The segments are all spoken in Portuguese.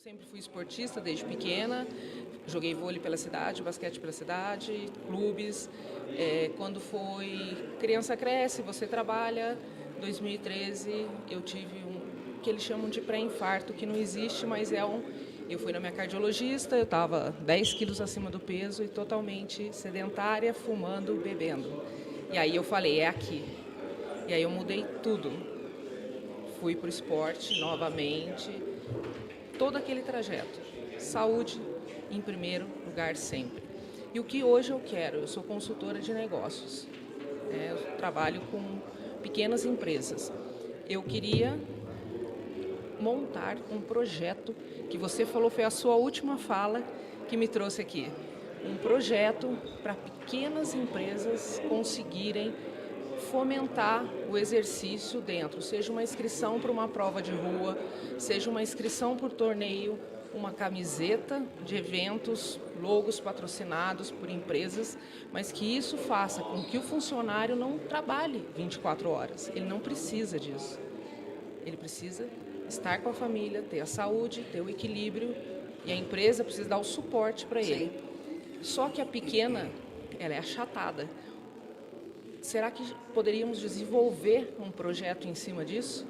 Sempre fui esportista desde pequena, joguei vôlei pela cidade, basquete pela cidade, clubes. Quando foi criança cresce, você trabalha. 2013 eu tive que eles chamam de pré-infarto, que não existe, mas eu fui na minha cardiologista, eu estava 10 quilos acima do peso e totalmente sedentária, fumando, bebendo. E aí eu falei, é aqui. E aí eu mudei tudo. Fui para o esporte novamente, todo aquele trajeto. Saúde em primeiro lugar sempre. E o que hoje eu quero? Eu sou consultora de negócios. Eu trabalho com pequenas empresas. Eu queria montar um projeto, que você falou, foi a sua última fala que me trouxe aqui. Um projeto para pequenas empresas conseguirem fomentar o exercício dentro, seja uma inscrição para uma prova de rua, seja uma inscrição por torneio, uma camiseta de eventos, logos patrocinados por empresas, mas que isso faça com que o funcionário não trabalhe 24 horas. Ele não precisa disso. Ele precisa estar com a família, ter a saúde, ter o equilíbrio, e a empresa precisa dar o suporte para ele. Só que a pequena, ela é achatada. Será que poderíamos desenvolver um projeto em cima disso?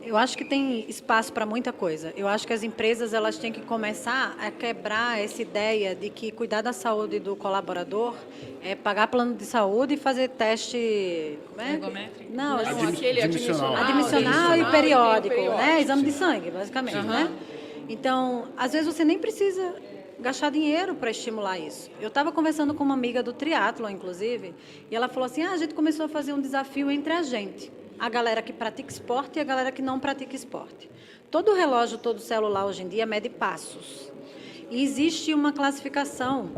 Eu acho que tem espaço para muita coisa. Eu acho que as empresas elas têm que começar a quebrar essa ideia de que cuidar da saúde do colaborador é pagar plano de saúde e fazer teste... Ergométrico? Não, aquele admissional e periódico, né? Exame de sangue, basicamente, né? Então, às vezes você nem precisa gastar dinheiro para estimular isso. Eu estava conversando com uma amiga do triatlon, inclusive, e ela falou assim, a gente começou a fazer um desafio entre a gente, a galera que pratica esporte e a galera que não pratica esporte. Todo relógio, todo celular hoje em dia mede passos. E existe uma classificação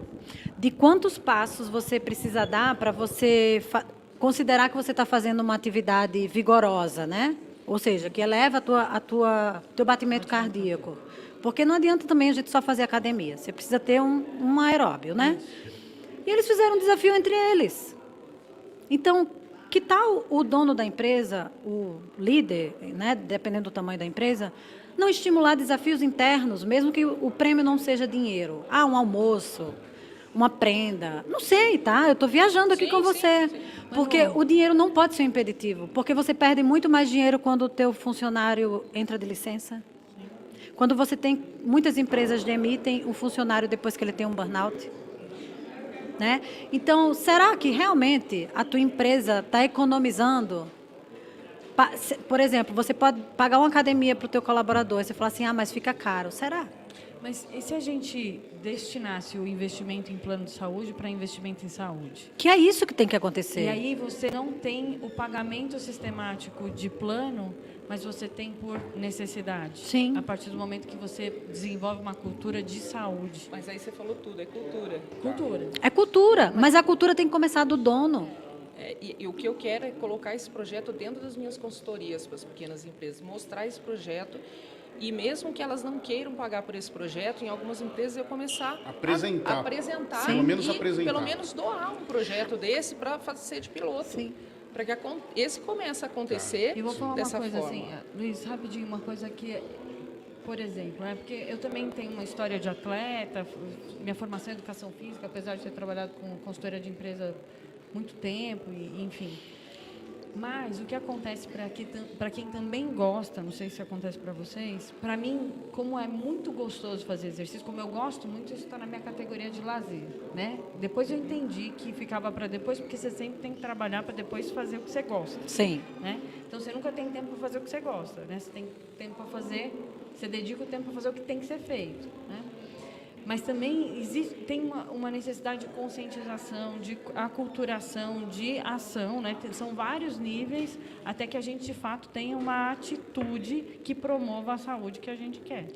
de quantos passos você precisa dar para você considerar que você está fazendo uma atividade vigorosa, né? Ou seja, que eleva teu batimento cardíaco. Porque não adianta também a gente só fazer academia. Você precisa ter um aeróbio, né? E eles fizeram um desafio entre eles. Então, que tal o dono da empresa, o líder, né, dependendo do tamanho da empresa, não estimular desafios internos, mesmo que o prêmio não seja dinheiro? Ah, um almoço, uma prenda. Não sei, tá? Eu estou viajando aqui com você. Porque o dinheiro não pode ser um impeditivo. Porque você perde muito mais dinheiro quando o teu funcionário entra de licença. Quando você tem, muitas empresas demitem o funcionário depois que ele tem um burnout. Né? Então, será que realmente a tua empresa está economizando? Por exemplo, você pode pagar uma academia para o teu colaborador, e você fala assim, mas fica caro. Será? Mas e se a gente destinasse o investimento em plano de saúde para investimento em saúde? Que é isso que tem que acontecer. E aí você não tem o pagamento sistemático de plano, mas você tem por necessidade. Sim. A partir do momento que você desenvolve uma cultura de saúde. Mas aí você falou tudo, é cultura. Cultura. É cultura, mas a cultura tem que começar do dono. E o que eu quero é colocar esse projeto dentro das minhas consultorias para as pequenas empresas, mostrar esse projeto. E mesmo que elas não queiram pagar por esse projeto, em algumas empresas eu começar a apresentar. Pelo menos apresentar. Pelo menos doar um projeto desse para ser de piloto. Sim. Para que esse comece a acontecer E vou falar dessa uma coisa forma. assim, Luiz, rapidinho, uma coisa que, por exemplo, porque eu também tenho uma história de atleta, minha formação é educação física, apesar de ter trabalhado com consultoria de empresa muito tempo, e, enfim. Mas o que acontece para quem também gosta, não sei se acontece para vocês, para mim, como é muito gostoso fazer exercício, como eu gosto muito, isso está na minha categoria de lazer, né? Depois eu entendi que ficava para depois, porque você sempre tem que trabalhar para depois fazer o que você gosta. Sim. Né? Então você nunca tem tempo para fazer o que você gosta, né? Você tem tempo para fazer, você dedica o tempo para fazer o que tem que ser feito, né? Mas também tem uma necessidade de conscientização, de aculturação, de ação, né? São vários níveis até que a gente, de fato, tenha uma atitude que promova a saúde que a gente quer.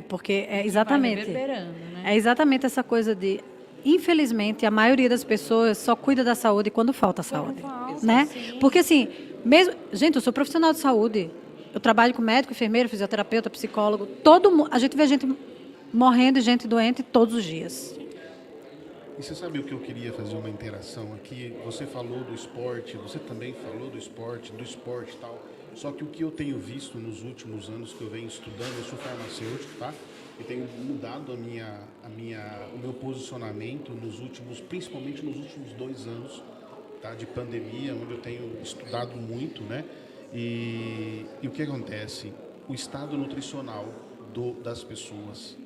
Porque é exatamente... Vai reverberando, né? É exatamente essa coisa de... Infelizmente, a maioria das pessoas só cuida da saúde quando falta saúde. Né? Porque, assim, mesmo... Gente, eu sou profissional de saúde. Eu trabalho com médico, enfermeiro, fisioterapeuta, psicólogo. A gente vê gente morrendo e gente doente todos os dias. E você sabe o que eu queria fazer uma interação aqui? Você falou do esporte, você também falou do esporte e tal. Só que o que eu tenho visto nos últimos anos que eu venho estudando, eu sou farmacêutico, tá? E tenho mudado o meu posicionamento principalmente nos últimos 2 anos, tá? De pandemia, onde eu tenho estudado muito, né? E o que acontece? O estado nutricional das pessoas,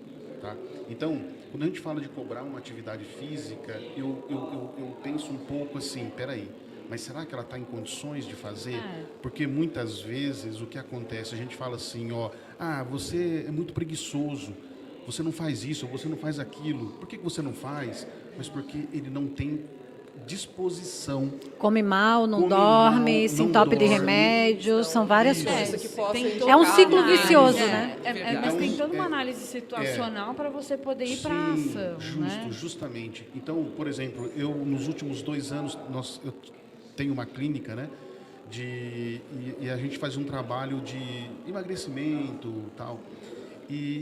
tá? Então, quando a gente fala de cobrar uma atividade física, eu penso um pouco assim, peraí, mas será que ela está em condições de fazer? Porque muitas vezes o que acontece, a gente fala assim, ó, você é muito preguiçoso, você não faz isso, ou você não faz aquilo. Por que você não faz? Mas porque ele não tem disposição. Come mal, não dorme, se entope de remédios, são várias coisas. É um ciclo vicioso, né? Mas tem toda uma análise situacional para você poder ir para a ação. Justamente. Então, por exemplo, eu nos últimos 2 anos, eu tenho uma clínica, né? E a gente faz um trabalho de emagrecimento e tal.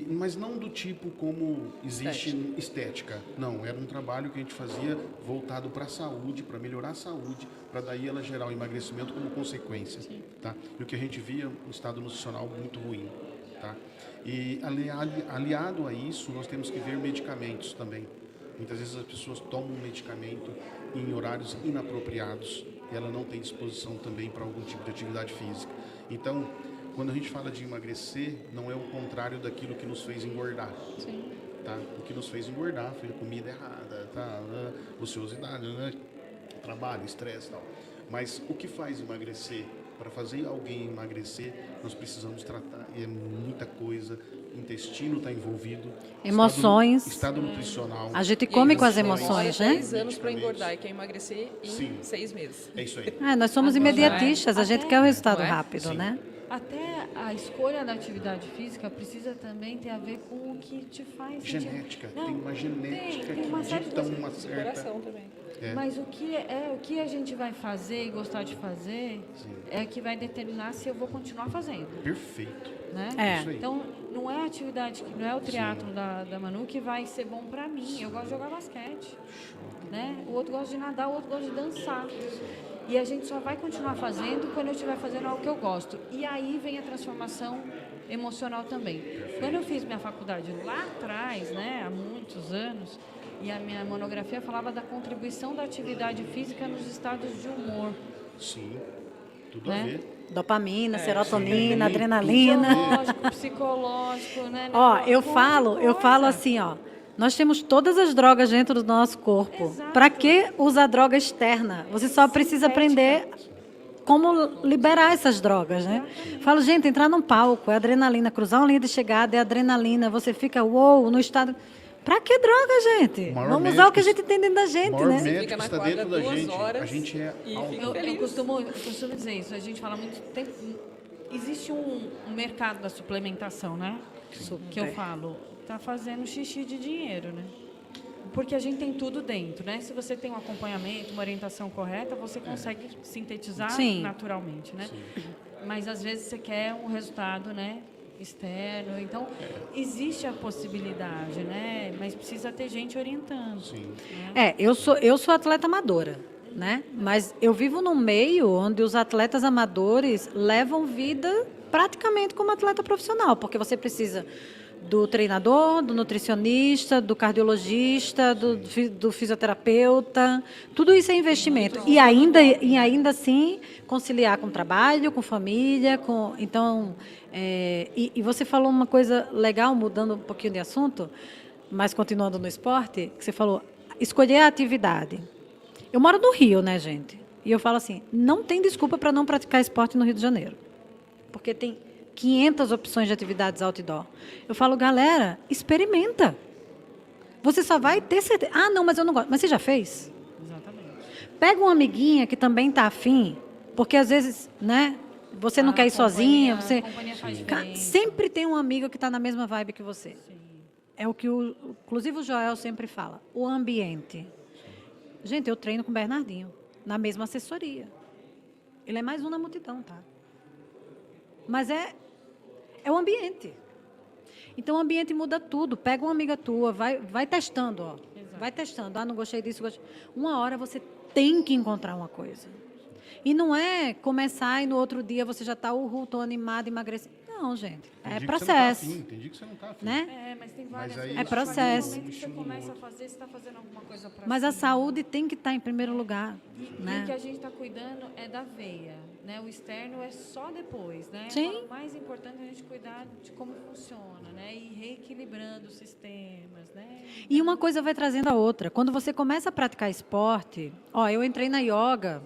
Mas não do tipo como existe estética. Não, era um trabalho que a gente fazia voltado para a saúde, para melhorar a saúde, para daí ela gerar o emagrecimento como consequência. Tá? E o que a gente via, um estado nutricional muito ruim. Tá? E aliado a isso, nós temos que ver medicamentos também. Muitas vezes as pessoas tomam um medicamento em horários inapropriados e ela não tem disposição também para algum tipo de atividade física. Então, quando a gente fala de emagrecer, não é o contrário daquilo que nos fez engordar. Sim. Tá? O que nos fez engordar foi a comida errada, tá? Ociosidade, né? Trabalho, estresse e tal. Mas o que faz emagrecer? Para fazer alguém emagrecer, nós precisamos tratar, e é muita coisa, o intestino está envolvido. Emoções. Estado nutricional. A gente come com as emoções, né? 10 anos para engordar e quer emagrecer em 6 meses. É isso aí. Nós somos imediatistas, a gente quer o resultado rápido, né? Até a escolha da atividade física precisa também ter a ver com o que te faz sentir... Genética, tem uma genética tem uma que série dita de uma certa... Coração também. Mas o que a gente vai fazer e gostar de fazer é que vai determinar se eu vou continuar fazendo. Perfeito. Né? Isso aí. Então, não é a atividade, não é o triatlo da Manu que vai ser bom para mim. Eu gosto de jogar basquete. Né? O outro gosta de nadar, o outro gosta de dançar. E a gente só vai continuar fazendo quando eu estiver fazendo algo que eu gosto. E aí vem a transformação emocional também. Quando eu fiz minha faculdade lá atrás, né, há muitos anos, e a minha monografia falava da contribuição da atividade física nos estados de humor. Sim, tudo a ver. Dopamina, serotonina, adrenalina. Psicológico, né? Ó, eu falo assim, ó. Nós temos todas as drogas dentro do nosso corpo. Para que usar droga externa? Você só precisa aprender como liberar essas drogas, né? Falo, gente, entrar num palco é adrenalina, cruzar uma linha de chegada é adrenalina, você fica, no estado... Para que droga, gente? Vamos usar o que a gente tem dentro da gente, né? O maior médico está dentro da gente. A gente é eu costumo dizer isso, a gente fala muito tempo. Existe um mercado da suplementação, né? Que eu falo, tá fazendo xixi de dinheiro, né? Porque a gente tem tudo dentro, né? Se você tem um acompanhamento, uma orientação correta, você consegue sintetizar naturalmente, né? Sim. Mas às vezes você quer um resultado, né, externo. Então, existe a possibilidade, né? Mas precisa ter gente orientando. Sim. Né? Eu sou atleta amadora, né? Mas eu vivo num meio onde os atletas amadores levam vida praticamente como atleta profissional, porque você precisa do treinador, do nutricionista, do cardiologista, do fisioterapeuta. Tudo isso é investimento. E ainda assim, conciliar com trabalho, com família. Então, e você falou uma coisa legal, mudando um pouquinho de assunto, mas continuando no esporte, que você falou, escolher a atividade. Eu moro no Rio, né, gente? E eu falo assim, não tem desculpa para não praticar esporte no Rio de Janeiro. Porque tem 500 opções de atividades outdoor. Eu falo, galera, experimenta. Você só vai ter certeza. Ah, não, mas eu não gosto. Mas você já fez? Exatamente. Pega uma amiguinha que também está afim, porque às vezes, né, você não quer ir sozinha. Você... Sempre tem um amigo que está na mesma vibe que você. Sim. É o que, inclusive, o Joel sempre fala. O ambiente. Gente, eu treino com o Bernardinho, na mesma assessoria. Ele é mais um na multidão, tá? Mas é o ambiente. Então, o ambiente muda tudo. Pega uma amiga tua, vai testando, ó. Vai testando. Ah, não gostei disso. Uma hora você tem que encontrar uma coisa. E não é começar e no outro dia você já está, tô animado, emagrecido. Não, gente. É processo. Tem dia que você não está afim. Né? Mas tem várias aí coisas. É processo. No momento que você começa a fazer, você está fazendo alguma coisa para Mas a saúde tem que estar em primeiro lugar. E o que Né? a gente está cuidando é da veia, né? O externo é só depois, né? Sim. Agora, o mais importante é a gente cuidar de como funciona, né? E reequilibrando os sistemas, né? E uma coisa vai trazendo a outra. Quando você começa a praticar esporte, eu entrei na yoga.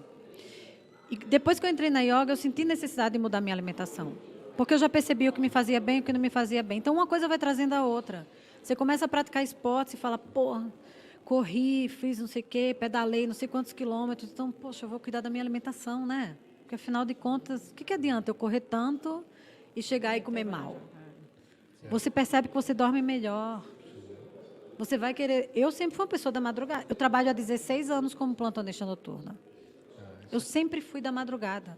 E depois que eu entrei na yoga, eu senti necessidade de mudar minha alimentação. Porque eu já percebi o que me fazia bem e o que não me fazia bem. Então, uma coisa vai trazendo a outra. Você começa a praticar esporte e fala, porra, corri, fiz não sei o quê, pedalei não sei quantos quilômetros. Então, poxa, eu vou cuidar da minha alimentação, né? Porque, afinal de contas, o que adianta eu correr tanto e chegar e comer mal? Você percebe que você dorme melhor. Você vai querer... Eu sempre fui uma pessoa da madrugada. Eu trabalho há 16 anos como plantonista noturna. Eu sempre fui da madrugada.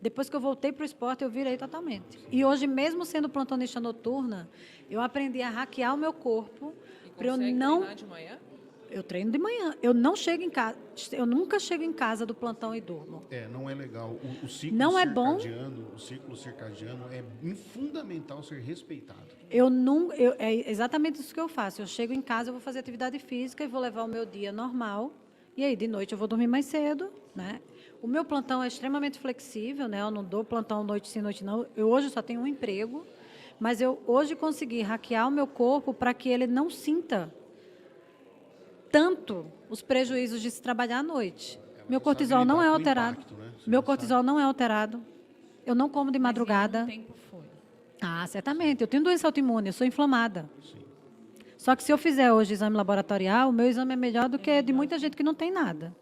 Depois que eu voltei para o esporte, eu virei totalmente. E hoje, mesmo sendo plantonista noturna, eu aprendi a hackear o meu corpo para eu não... treinar de manhã? Eu treino de manhã. Eu não chego em casa. Eu nunca chego em casa do plantão e durmo. Não é legal. O ciclo Não é circadiano, bom. O ciclo circadiano é fundamental ser respeitado. É exatamente isso que eu faço. Eu chego em casa, eu vou fazer atividade física e vou levar o meu dia normal. E aí, de noite, eu vou dormir mais cedo, né? O meu plantão é extremamente flexível, né? Eu não dou plantão noite sim, noite não. Eu hoje só tenho um emprego, mas eu hoje consegui hackear o meu corpo para que ele não sinta tanto os prejuízos de se trabalhar à noite. Meu cortisol não é alterado. Impacto, né? Meu cortisol não é alterado. Eu não como de madrugada. Mas em algum tempo foi. Ah, certamente. Eu tenho doença autoimune, eu sou inflamada. Sim. Só que se eu fizer hoje exame laboratorial, o meu exame é melhor do que de muita gente que não tem nada.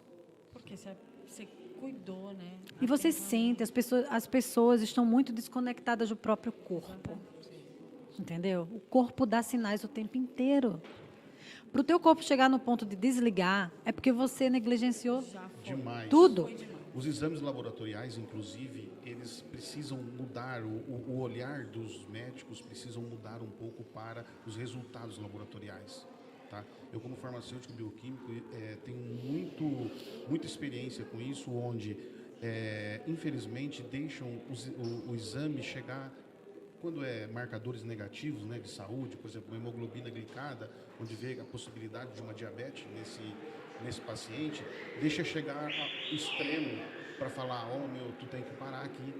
Porque você cuidou, né? E você sente, as pessoas estão muito desconectadas do próprio corpo. Entendeu? O corpo dá sinais o tempo inteiro. Para o teu corpo chegar no ponto de desligar, é porque você negligenciou Demais. tudo. Os exames laboratoriais, inclusive, eles precisam mudar, o olhar dos médicos precisam mudar um pouco para os resultados laboratoriais. Tá? Eu, como farmacêutico bioquímico, tenho muita experiência com isso, onde, infelizmente, deixam o exame chegar, quando é marcadores negativos, né, de saúde, por exemplo, uma hemoglobina glicada, onde vê a possibilidade de uma diabetes nesse paciente, deixa chegar ao extremo para falar, tu tem que parar aqui.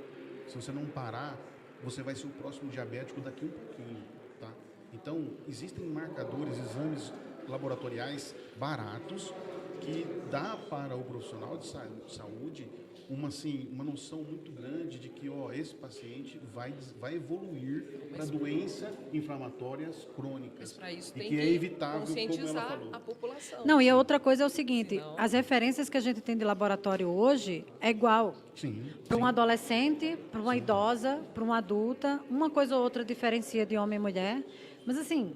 Se você não parar, você vai ser o próximo diabético daqui um pouquinho, tá? Então, existem marcadores, exames laboratoriais baratos que dá para o profissional de saúde uma noção muito grande de que esse paciente vai evoluir para doenças inflamatórias crônicas. Mas para isso e tem que que é evitável, como ela conscientizar falou. a população. Não, e a outra coisa é o seguinte, Senão- as referências que a gente tem de laboratório hoje é igual. Sim. Para um adolescente, para uma idosa, para uma adulta, uma coisa ou outra diferencia de homem e mulher. Mas assim,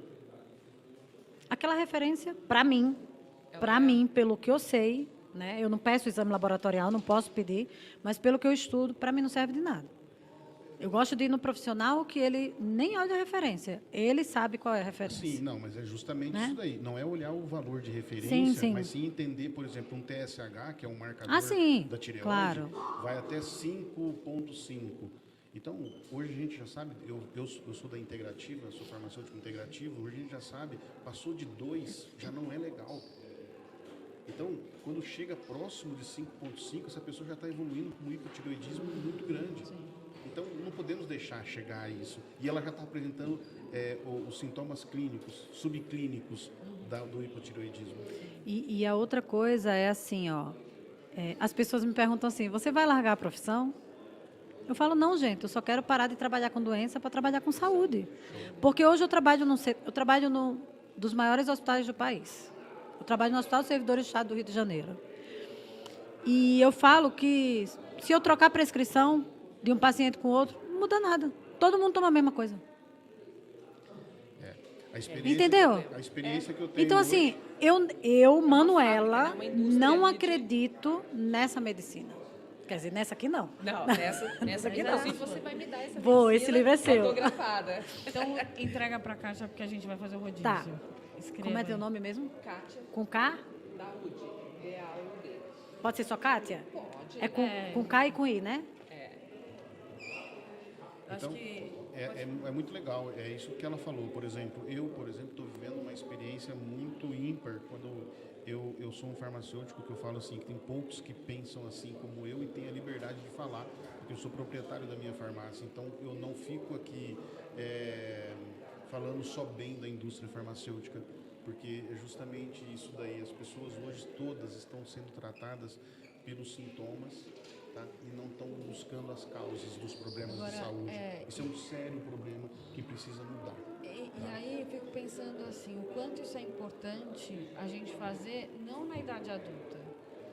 aquela referência, para mim, pelo que eu sei, né? Eu não peço exame laboratorial, não posso pedir, mas pelo que eu estudo, para mim não serve de nada. Eu gosto de ir no profissional que ele nem olha a referência, ele sabe qual é a referência. Sim, não, mas é justamente Né? isso daí. Não é olhar o valor de referência, Sim, sim. mas sim entender, por exemplo, um TSH, que é um marcador sim, da tireoide, claro. vai até 5,5. Então, hoje a gente já sabe, eu sou da integrativa, sou farmacêutico integrativo, hoje a gente já sabe, passou de 2, já não é legal. Então, quando chega próximo de 5,5, essa pessoa já está evoluindo com um hipotireoidismo muito grande. Então, não podemos deixar chegar a isso. E ela já está apresentando os sintomas clínicos, subclínicos do hipotireoidismo. E a outra coisa é assim, as pessoas me perguntam assim, você vai largar a profissão? Eu falo, não, gente, eu só quero parar de trabalhar com doença para trabalhar com saúde. Porque hoje eu trabalho num dos maiores hospitais do país. Eu trabalho no Hospital dos Servidores do Estado do Rio de Janeiro. E eu falo que se eu trocar a prescrição de um paciente com outro, não muda nada. Todo mundo toma a mesma coisa. A experiência, Entendeu? A experiência que eu tenho Então, assim, eu Manuela, fábrica, né? Uma indústria não ali de- acredito nessa medicina. Quer dizer, nessa aqui não. Não, nessa aqui não. Inclusive, Você vai me dar essa Vou, medicina esse livro é seu. autografada. Então, entrega para cá já, porque a gente vai fazer o rodízio. Tá. Escreva Como é teu aí. nome mesmo? Kátia Com K? Daúde, D-A-U-D. Pode ser só Kátia? Pode. É com K e com I, né? Acho Então, que é muito legal, é isso que ela falou. Por exemplo, estou vivendo uma experiência muito ímpar quando eu sou um farmacêutico, que eu falo assim, que tem poucos que pensam assim como eu e têm a liberdade de falar, porque eu sou proprietário da minha farmácia, então eu não fico aqui falando só bem da indústria farmacêutica, porque é justamente isso daí. As pessoas hoje todas estão sendo tratadas pelos sintomas, tá? E não estão buscando as causas dos problemas de saúde. Isso é um sério problema que precisa mudar. E aí eu fico pensando assim, o quanto isso é importante a gente fazer não na idade adulta.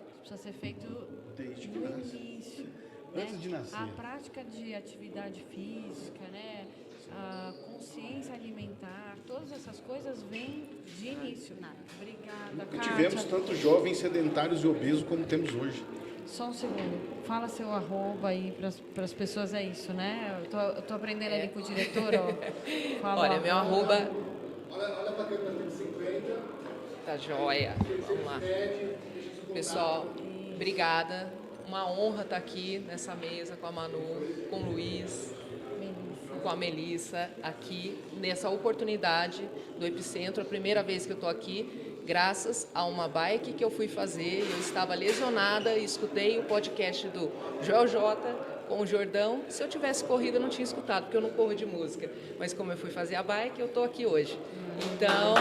Isso precisa ser feito Desde que no nasce. início. Antes de nascer. A prática de atividade física, né? A consciência alimentar, todas essas coisas vêm de início. Obrigada, Nunca Kátia. tivemos tantos jovens sedentários e obesos como temos hoje. Só um segundo. Fala seu arroba aí para as pessoas, é isso, né? Eu tô aprendendo ali com o diretor, ó. Fala Olha, o meu arroba... Olha para quem 50. Tá joia. Vamos lá. Pessoal, obrigada. Uma honra estar aqui nessa mesa com a Manu, com o Luiz, com a Melissa, aqui nessa oportunidade do Epicentro. A primeira vez que eu estou aqui, graças a uma bike que eu fui fazer. Eu estava lesionada e escutei o podcast do Joel J com o Jordão. Se eu tivesse corrido, eu não tinha escutado, porque eu não corro de música. Mas como eu fui fazer a bike, eu estou aqui hoje. Então,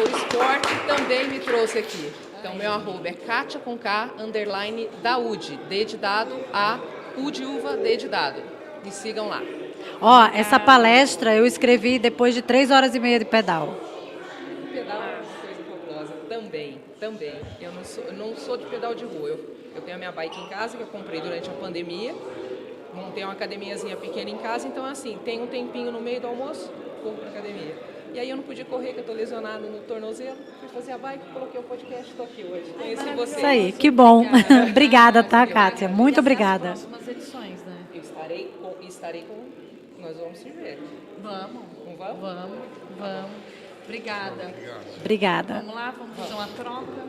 o esporte também me trouxe aqui. Então, meu arroba é Kátia com K, _ Daúde, D de dado, A, U de uva, D de dado. Me sigam lá. Ó, essa palestra eu escrevi depois de 3 horas e meia de pedal. Pedal é uma coisa fabulosa. Também. Eu não sou de pedal de rua. Eu tenho a minha bike em casa, que eu comprei durante a pandemia. Montei uma academiazinha pequena em casa, então assim, tem um tempinho no meio do almoço, corro pra academia. E aí eu não podia correr, que eu tô lesionado no tornozelo. Fui fazer a bike, coloquei o podcast, estou aqui hoje. Conheci vocês. Isso aí, que bom. Obrigada, tá, Kátia? Muito obrigada. As próximas edições, né? Eu estarei com... Nós vamos se ver. Vamos. Não vamos? Vamos. Obrigada. Obrigada. Vamos lá, vamos fazer uma troca.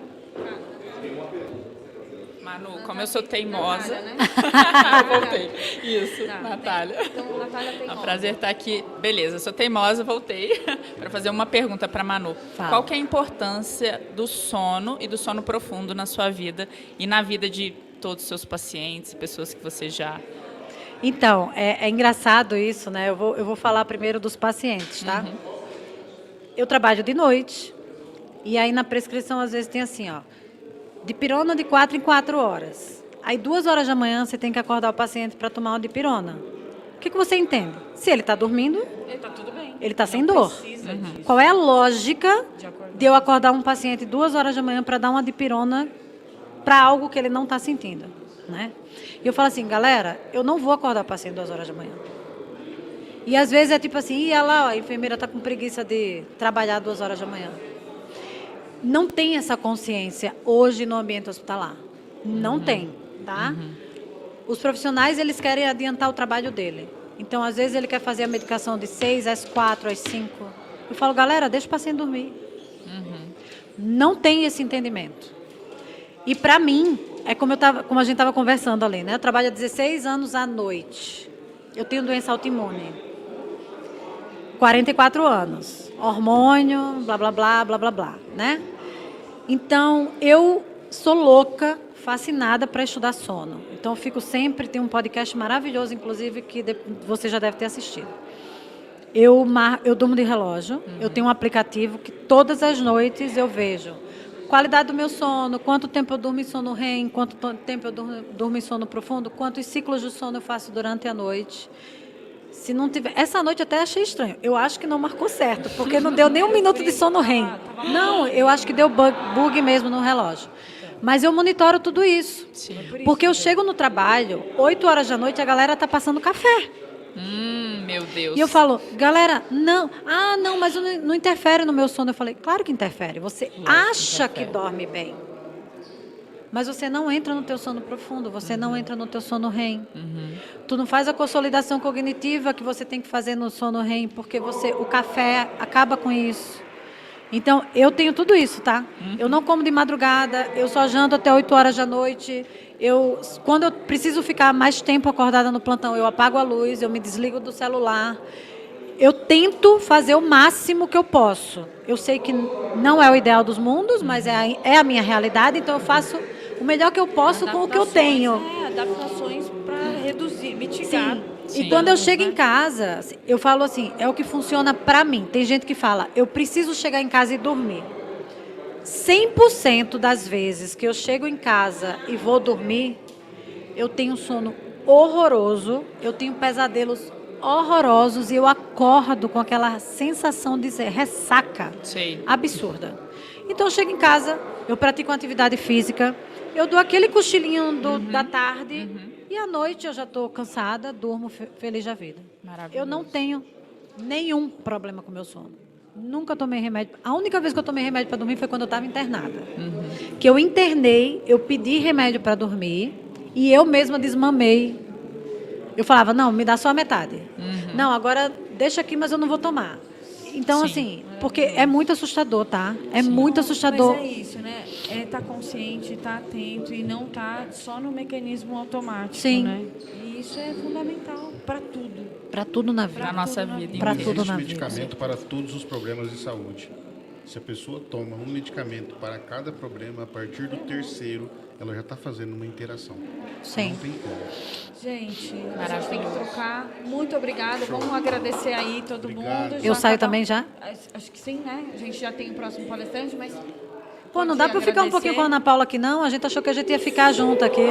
Manu, como eu sou teimosa... Natália, né? Eu voltei. Isso, Tá, Natália. Então, Natália tem É um prazer estar aqui. Beleza, sou teimosa, voltei para fazer uma pergunta para Manu. Fala. Qual que é a importância do sono e do sono profundo na sua vida e na vida de todos os seus pacientes, pessoas que você já... Então, é engraçado isso, né? Eu vou falar primeiro dos pacientes, tá? Eu trabalho de noite e aí na prescrição às vezes tem assim, ó, dipirona de 4 em 4 horas. Aí 2 horas da manhã você tem que acordar o paciente para tomar uma dipirona. O que você entende? Se ele está dormindo, Ele tá tudo bem. ele está sem dor. Precisa disso. Qual é a lógica De acordar. de eu acordar um paciente 2 horas da manhã para dar uma dipirona para algo que ele não está sentindo, né? E eu falo assim, galera, eu não vou acordar o paciente 2 horas da manhã. E às vezes é tipo assim, olha lá, ó, a enfermeira está com preguiça de trabalhar 2 horas da manhã. Não tem essa consciência hoje no ambiente hospitalar. Não tem, tá? Os profissionais, eles querem adiantar o trabalho dele. Então, às vezes, ele quer fazer a medicação de 6 às 4, às 5. Eu falo, galera, deixa o paciente dormir. Não tem esse entendimento. E, para mim, é como a gente estava conversando ali, né? Eu trabalho há 16 anos à noite. Eu tenho doença autoimune. 44 anos. Hormônio, blá, blá, blá, blá, blá, blá, né? Então, eu sou louca, fascinada para estudar sono. Então, eu fico sempre... Tem um podcast maravilhoso, inclusive, que você já deve ter assistido. Eu durmo de relógio. Eu tenho um aplicativo que todas as noites eu vejo qualidade do meu sono, quanto tempo eu durmo em sono REM, quanto tempo eu durmo em sono profundo, quantos ciclos de sono eu faço durante a noite. Se não tiver... Essa noite eu até achei estranho. Eu acho que não marcou certo, porque não deu nem 1 minuto de sono REM. Não, eu acho que deu bug mesmo no relógio. Mas eu monitoro tudo isso. Sim. Porque eu chego no trabalho, 8 horas da noite, a galera está passando café. Meu Deus. E eu falo, galera, não. Ah, não, mas não interfere no meu sono. Eu falei, claro que interfere. Você acha que dorme bem. Mas você não entra no teu sono profundo, você não entra no teu sono REM. Tu não faz a consolidação cognitiva que você tem que fazer no sono REM, porque o café acaba com isso. Então, eu tenho tudo isso, tá? Eu não como de madrugada, eu só janto até 8 horas da noite. Quando eu preciso ficar mais tempo acordada no plantão, eu apago a luz, eu me desligo do celular. Eu tento fazer o máximo que eu posso. Eu sei que não é o ideal dos mundos, mas é a minha realidade, então eu faço o melhor que eu posso com o que eu tenho. Adaptações para reduzir, mitigar. Sim. Sim. E quando eu chego em casa, eu falo assim, é o que funciona para mim. Tem gente que fala, eu preciso chegar em casa e dormir. 100% das vezes que eu chego em casa e vou dormir, eu tenho um sono horroroso, eu tenho pesadelos horrorosos e eu acordo com aquela sensação de ressaca Sei. absurda. Então eu chego em casa, eu pratico uma atividade física, eu dou aquele cochilinho da tarde e à noite eu já estou cansada, durmo feliz da vida. Maravilhoso. Eu não tenho nenhum problema com o meu sono. Nunca tomei remédio. A única vez que eu tomei remédio para dormir foi quando eu estava internada. Que eu internei, eu pedi remédio para dormir e eu mesma desmamei. Eu falava, não, me dá só a metade. Não, agora deixa aqui, mas eu não vou tomar. Então, Sim. assim, porque é muito assustador, tá? É muito assustador. Mas é isso, né? É estar consciente, estar atento e não estar só no mecanismo automático, Sim. né? E isso é fundamental para tudo. Para tudo na vida. Para a nossa vida Pra inteira. tudo Existe na vida. medicamento para todos os problemas de saúde. Se a pessoa toma um medicamento para cada problema, a partir do terceiro, ela já está fazendo uma interação. Sim. Não tem como. Gente, a gente tem que trocar. Muito obrigada. Vamos agradecer aí todo Obrigado. mundo. Eu saio acabamos- também já? Acho que sim, né? A gente já tem o próximo palestrante, mas... Pô, não dá para eu ficar um pouquinho com a Ana Paula aqui, não? A gente achou que a gente ia ficar junto aqui.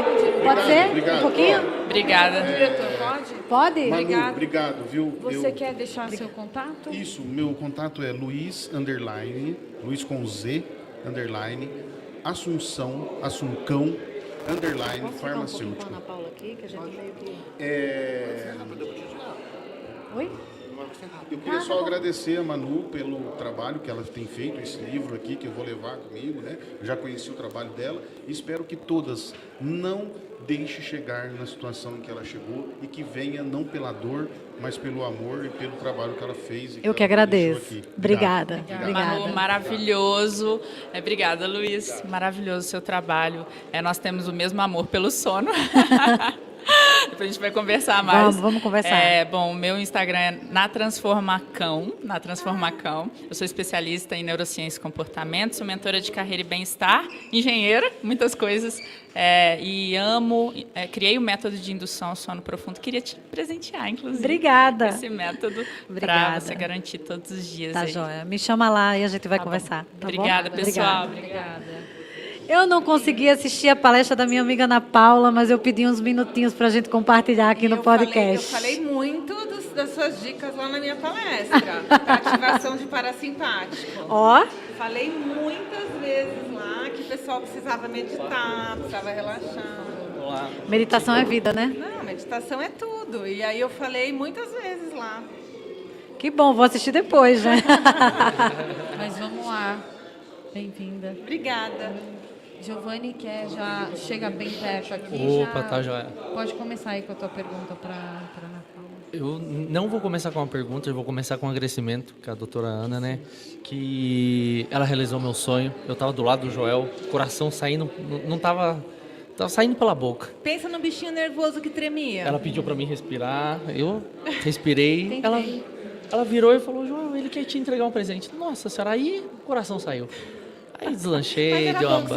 Pode ser? Obrigado. Um pouquinho? Obrigada. Diretor, pode? Pode? Manu, Obrigado. obrigado, viu? Você quer deixar seu contato? Isso, meu contato é Luiz com Z, Assuncão, farmacêutico. Ana Paula aqui, que a gente meio que... Oi? Eu queria só agradecer a Manu pelo trabalho que ela tem feito, esse livro aqui que eu vou levar comigo, né? Eu já conheci o trabalho dela e espero que todas não deixem chegar na situação em que ela chegou e que venha não pela dor, mas pelo amor e pelo trabalho que ela fez. E Eu que ela agradeço. deixou aqui. Obrigada. Manu, Obrigada. maravilhoso. Obrigada, Luiz. Maravilhoso o seu trabalho. Nós temos o mesmo amor pelo sono. Depois a gente vai conversar mais. Vamos conversar. Bom, o meu Instagram é na Transformacão. Eu sou especialista em neurociência e comportamento, sou mentora de carreira e bem-estar, engenheira, muitas coisas. E amo, criei o método de indução ao sono profundo. Queria te presentear, inclusive. Obrigada. Esse método para Obrigada. você garantir todos os dias. Tá aí. joia. Me chama lá e a gente vai Tá bom. conversar. Tá Obrigada, bom? pessoal. Obrigada. Eu não consegui assistir a palestra da minha amiga Ana Paula, mas eu pedi uns minutinhos para a gente compartilhar aqui no podcast. Eu falei muito das suas dicas lá na minha palestra, da ativação de parasimpático. Ó, Falei muitas vezes lá que o pessoal precisava meditar, precisava relaxar. meditação é vida, né? Não, meditação é tudo. E aí eu falei muitas vezes lá. Que bom, vou assistir depois, né? Mas vamos lá. Bem-vinda. Obrigada. Giovanni, já chega bem perto aqui. Opa, tá joia. Pode começar aí com a tua pergunta para Ana Paula. Eu não vou começar com uma pergunta, eu vou começar com um agradecimento com a doutora Ana, né? Que ela realizou meu sonho. Eu estava do lado do Joel, coração saindo, não tava saindo pela boca. Pensa no bichinho nervoso que tremia. Ela pediu para mim respirar, eu respirei. Tentei. Ela virou e falou: Joel, ele quer te entregar um presente. Nossa senhora, aí o coração saiu. Aí Mas deslanchei, era deu bom uma... que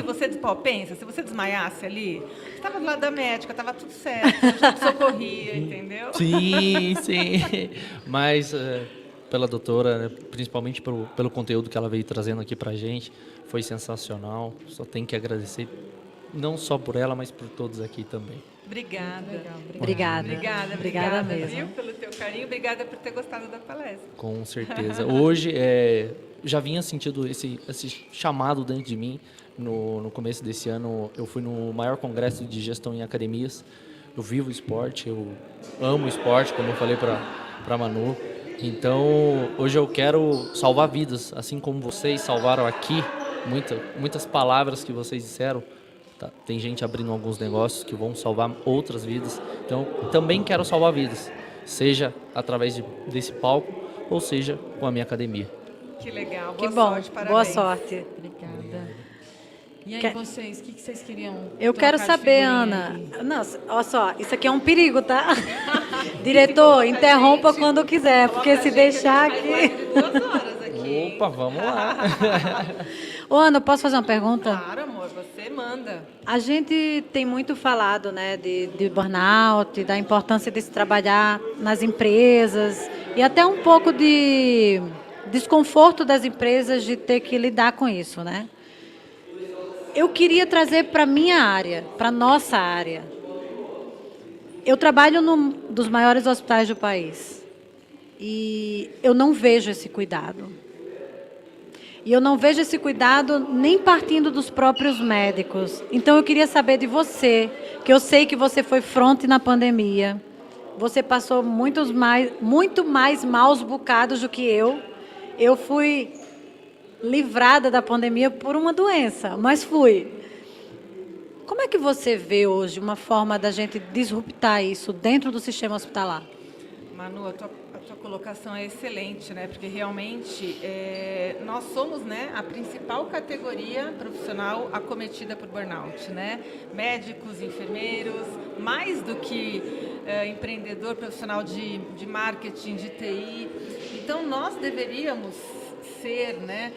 se você desmaiasse ali, você estava do lado da médica, estava tudo certo, já te socorria, entendeu? Sim, sim. Mas pela doutora, né, principalmente pelo conteúdo que ela veio trazendo aqui pra gente, foi sensacional. Só tenho que agradecer, não só por ela, mas por todos aqui também. Obrigada. Obrigada mesmo. Viu, pelo teu carinho, obrigada por ter gostado da palestra. Com certeza. Hoje, já vinha sentindo esse chamado dentro de mim. No começo desse ano, eu fui no maior congresso de gestão em academias. Eu vivo esporte, eu amo esporte, como eu falei para Manu. Então, hoje eu quero salvar vidas, assim como vocês salvaram aqui, muitas palavras que vocês disseram. Tá? Tem gente abrindo alguns negócios que vão salvar outras vidas. Então, também quero salvar vidas, seja através desse palco ou seja com a minha academia. Que legal. Que Boa bom, sorte, parabéns. boa sorte. Obrigada. E aí, Quer- vocês, o que vocês queriam Eu trocar quero de saber, figurinha Ana. aí? Não, olha só, isso aqui é um perigo, tá? Diretor, interrompa quando quiser, porque se deixar aqui. De 2 horas aqui. Opa, vamos lá. Ô, Ana, eu posso fazer uma pergunta? Claro, amor, você manda. A gente tem muito falado, né, de burnout, da importância de se trabalhar nas empresas e até um pouco de desconforto das empresas de ter que lidar com isso, né? Eu queria trazer para minha área, para nossa área. Eu trabalho num dos maiores hospitais do país e eu não vejo esse cuidado. E eu não vejo esse cuidado nem partindo dos próprios médicos. Então eu queria saber de você, que eu sei que você foi fronte na pandemia. Você passou muito mais maus bocados do que eu. Eu fui livrada da pandemia por uma doença, mas fui. Como é que você vê hoje uma forma da gente disruptar isso dentro do sistema hospitalar? Manu, a tua colocação é excelente, né? Porque realmente nós somos, né, a principal categoria profissional acometida por burnout, né? Médicos, enfermeiros, mais do que empreendedor profissional de marketing, de TI. Então, nós deveríamos ser, né,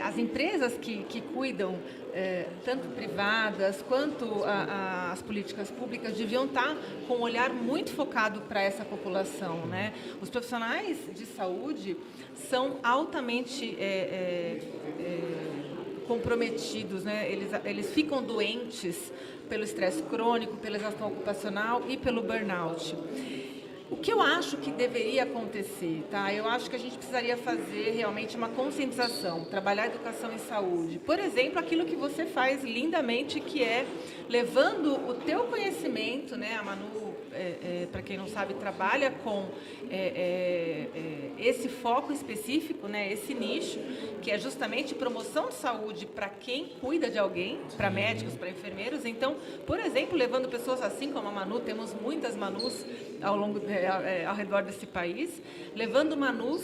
as empresas que cuidam, tanto privadas quanto as políticas públicas, deviam estar com um olhar muito focado para essa população, né? Os profissionais de saúde são altamente comprometidos, né? Eles ficam doentes pelo estresse crônico, pela exaustão ocupacional e pelo burnout. O que eu acho que deveria acontecer, tá? Eu acho que a gente precisaria fazer realmente uma conscientização, trabalhar educação em saúde. Por exemplo, aquilo que você faz lindamente, que é levando o teu conhecimento, né? A Manu, para quem não sabe, trabalha com esse foco específico, né? Esse nicho, que é justamente promoção de saúde para quem cuida de alguém, para médicos, para enfermeiros. Então, por exemplo, levando pessoas assim como a Manu, temos muitas Manus ao redor desse país, levando Manus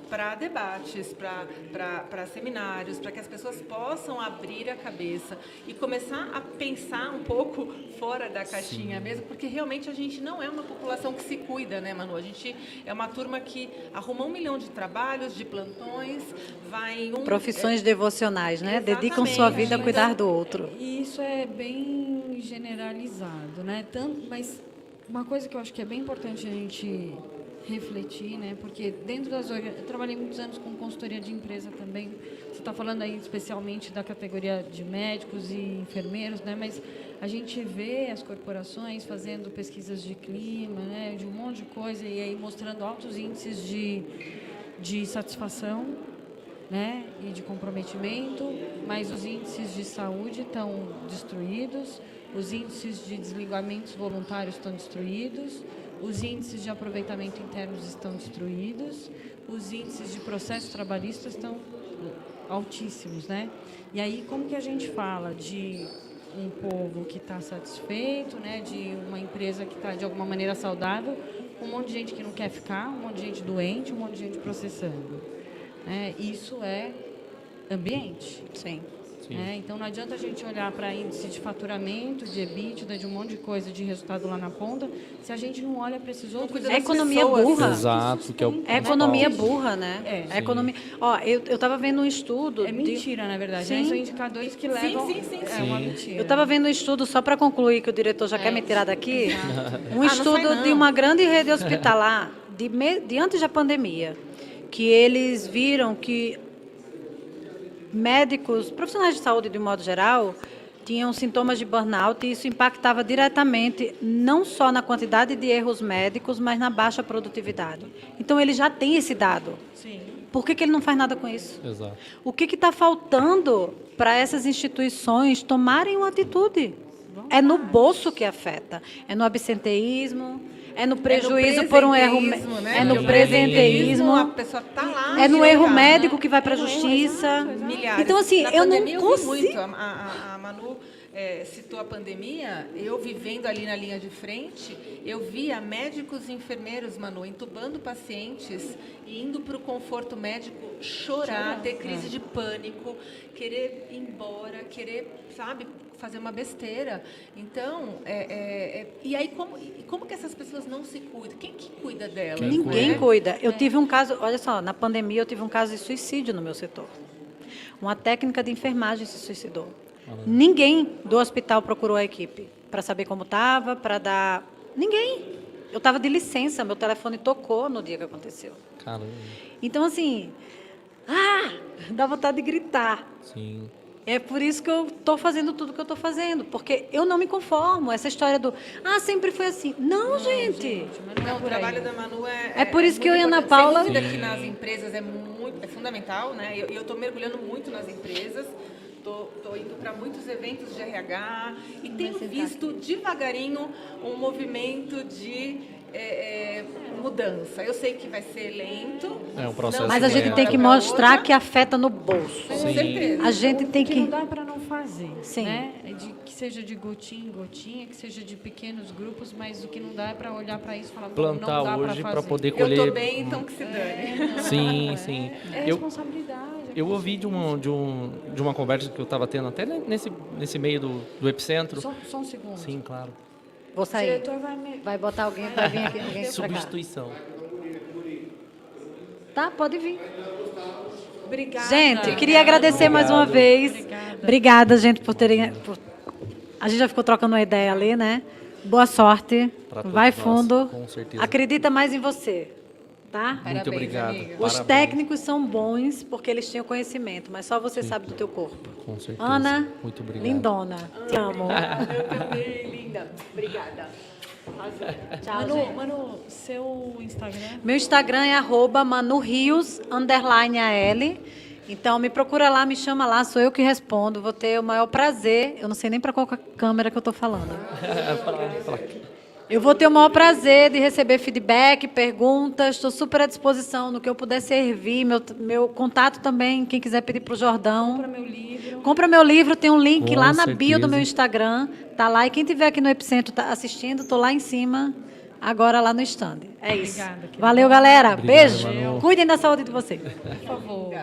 para debates, para seminários, para que as pessoas possam abrir a cabeça e começar a pensar um pouco fora da caixinha mesmo, porque realmente a gente não é uma população que se cuida, né, Manu? A gente é uma turma que arruma 1 milhão de trabalhos, de plantões, vai... Profissões devocionais, né? Exatamente. Dedicam sua vida a cuidar do outro. E isso é bem generalizado, né? Mas uma coisa que eu acho que é bem importante a gente refletir, né? Porque dentro das eu trabalhei muitos anos com consultoria de empresa também. Você está falando aí especialmente da categoria de médicos e enfermeiros, né? Mas a gente vê as corporações fazendo pesquisas de clima, né? De um monte de coisa e aí mostrando altos índices de satisfação, né? E de comprometimento, mas os índices de saúde estão destruídos, os índices de desligamentos voluntários estão destruídos, os índices de aproveitamento internos estão destruídos, os índices de processos trabalhistas estão altíssimos, né? E aí, como que a gente fala de um povo que está satisfeito, né? De uma empresa que está, de alguma maneira, saudável, com um monte de gente que não quer ficar, um monte de gente doente, um monte de gente processando, né? Isso é ambiente. Sim. Então, não adianta a gente olhar para índice de faturamento, de EBITDA, de um monte de coisa, de resultado lá na ponta, se a gente não olha para esses outros... É economia burra. Exato, que é o É economia burra, né? É. É economia... Ó, eu estava vendo um estudo... É mentira, na verdade. Né? Sim. São indicadores que levam... sim. É uma mentira. Eu estava vendo um estudo, só para concluir, que o diretor já quer me tirar daqui, um não estudo sai não. de uma grande rede hospitalar, de antes da pandemia, que eles viram que médicos, profissionais de saúde de um modo geral, tinham sintomas de burnout e isso impactava diretamente não só na quantidade de erros médicos, mas na baixa produtividade. Então, ele já tem esse dado. Sim. Por que ele não faz nada com isso? Exato. O que está faltando para essas instituições tomarem uma atitude? É no bolso que afeta. É no absenteísmo, é no prejuízo por um erro... presenteísmo, né? É no Porque o presenteísmo. A pessoa está lá... É no erro chega, médico né? que vai para a justiça. Milhares. Então, assim, Na eu não pandemia, eu vi consigo... muito. A Manu citou a pandemia, eu vivendo ali na linha de frente, eu via médicos e enfermeiros, Manu, entubando pacientes e indo para o conforto médico chorar, ter crise de pânico, querer ir embora, querer, sabe, fazer uma besteira. Então, e aí como que essas pessoas não se cuidam? Quem que cuida delas? Ninguém cuida. Eu tive um caso, olha só, na pandemia eu tive um caso de suicídio no meu setor. Uma técnica de enfermagem se suicidou. Ninguém do hospital procurou a equipe para saber como estava, para dar... Ninguém. Eu estava de licença, meu telefone tocou no dia que aconteceu. Caramba. Então, assim, dá vontade de gritar. Sim. É por isso que eu estou fazendo tudo que eu estou fazendo, porque eu não me conformo. Essa história do, sempre foi assim. Não, gente. Não, o trabalho da Manu É por isso que eu e a Ana importante. Paula... Sem dúvida que nas empresas é fundamental, né? E eu estou mergulhando muito nas empresas, estou indo para muitos eventos de RH e tenho visto devagarinho um movimento de mudança. Eu sei que vai ser lento. É um processo. Mas a gente tem que mostrar que afeta no bolso. Com certeza. A gente tem que que... não dá para não fazer, Sim. né? Que seja de gotinha em gotinha, que seja de pequenos grupos, mas o que não dá é para olhar para isso e falar, Plantar não dá hoje para para fazer. poder Eu colher. estou bem, então que se dane. Sim, sim. É responsabilidade. Eu ouvi de uma conversa que eu estava tendo até nesse meio do epicentro. Só um segundo. Sim, claro. Vou sair. Diretor Vai botar alguém, vai vir aqui, alguém pra cá. Substituição. Tá, pode vir. Obrigada. Gente, queria agradecer mais uma vez. Obrigada, gente, por terem... A gente já ficou trocando uma ideia ali, né? Boa sorte. Pra todos Vai nós, fundo. com certeza. Acredita mais em você, tá? Muito obrigado. amiga. Os Parabéns. técnicos são bons porque eles tinham conhecimento, mas só você sabe do teu corpo. Com certeza. Ana, Muito obrigado. lindona. Te amo. Eu também, linda. Obrigada. Tchau, gente. Manu, seu Instagram? Meu Instagram é @manurios_AL. Então, me procura lá, me chama lá, sou eu que respondo. Vou ter o maior prazer. Eu não sei nem para qual câmera que eu estou falando. Eu vou ter o maior prazer de receber feedback, perguntas. Estou super à disposição no que eu puder servir. Meu contato também, quem quiser pedir para o Jordão. Compra meu livro. Compra meu livro, tem um link Com lá na bio do certeza. meu Instagram. Tá lá. E quem estiver aqui no Epicentro tá assistindo, estou lá em cima, agora lá no stand. É isso. Obrigada, querida. Valeu, galera. Obrigado, Beijo. Manu. Cuidem da saúde de vocês. Por favor.